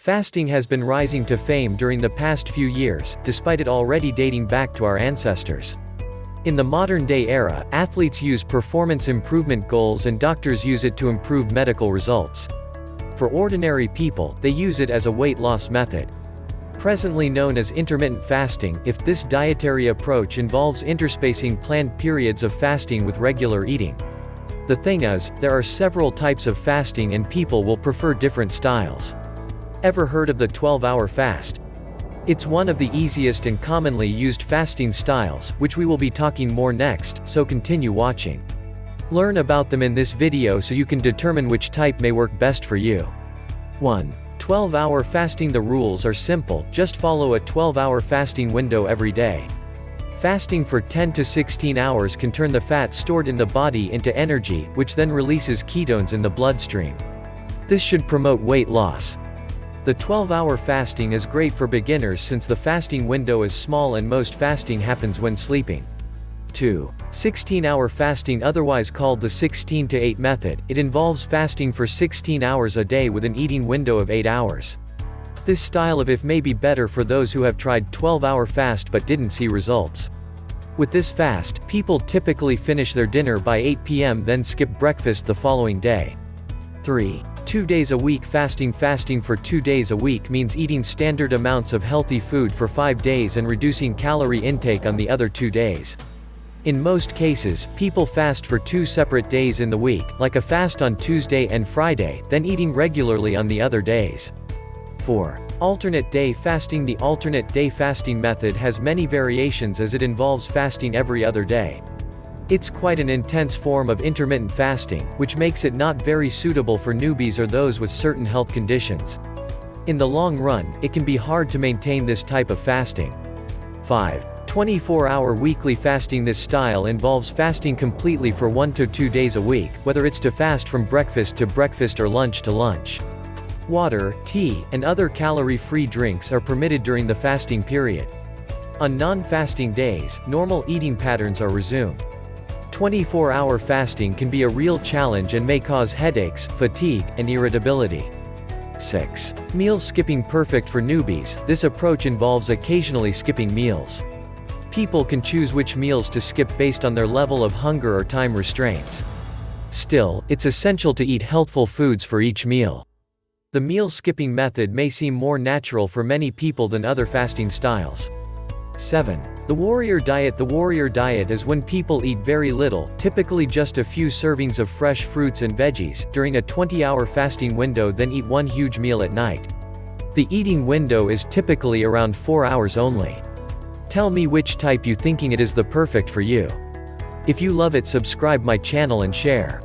Fasting has been rising to fame during the past few years, despite it already dating back to our ancestors. In the modern-day era, athletes use performance improvement goals and doctors use it to improve medical results. For ordinary people, they use it as a weight loss method. Presently known as intermittent fasting, this dietary approach involves interspacing planned periods of fasting with regular eating. The thing is, there are several types of fasting and people will prefer different styles. Ever heard of the 12-hour fast? It's one of the easiest and commonly used fasting styles, which we will be talking more next, so continue watching. Learn about them in this video so you can determine which type may work best for you. 1. 12-hour fasting. The rules are simple, just follow a 12-hour fasting window every day. Fasting for 10 to 16 hours can turn the fat stored in the body into energy, which then releases ketones in the bloodstream. This should promote weight loss. The 12-hour fasting is great for beginners since the fasting window is small and most fasting happens when sleeping. 2. 16-hour fasting, otherwise called the 16-to-8 method. It involves fasting for 16 hours a day with an eating window of 8 hours. This style of may be better for those who have tried 12-hour fast but didn't see results. With this fast, people typically finish their dinner by 8 p.m. then skip breakfast the following day. 3. 2 days a week fasting. Fasting for 2 days a week means eating standard amounts of healthy food for 5 days and reducing calorie intake on the other 2 days. In most cases, people fast for 2 separate days in the week, like a fast on Tuesday and Friday, then eating regularly on the other days. 4. Alternate day fasting. The alternate day fasting method has many variations as it involves fasting every other day. It's quite an intense form of intermittent fasting, which makes it not very suitable for newbies or those with certain health conditions. In the long run, it can be hard to maintain this type of fasting. 5. 24-hour weekly fasting. This style involves fasting completely for 1 to 2 days a week, whether it's to fast from breakfast to breakfast or lunch to lunch. Water, tea, and other calorie-free drinks are permitted during the fasting period. On non-fasting days, normal eating patterns are resumed. 24-hour fasting can be a real challenge and may cause headaches, fatigue, and irritability. 6. Meal skipping. Perfect for newbies. This approach involves occasionally skipping meals. People can choose which meals to skip based on their level of hunger or time restraints. Still, it's essential to eat healthful foods for each meal. The meal skipping method may seem more natural for many people than other fasting styles. 7. The warrior diet. The warrior diet is when people eat very little, typically just a few servings of fresh fruits and veggies, during a 20-hour fasting window, then eat one huge meal at night. The eating window is typically around 4 hours only. Tell me which type you thinking it is the perfect for you. If you love it, subscribe my channel and share.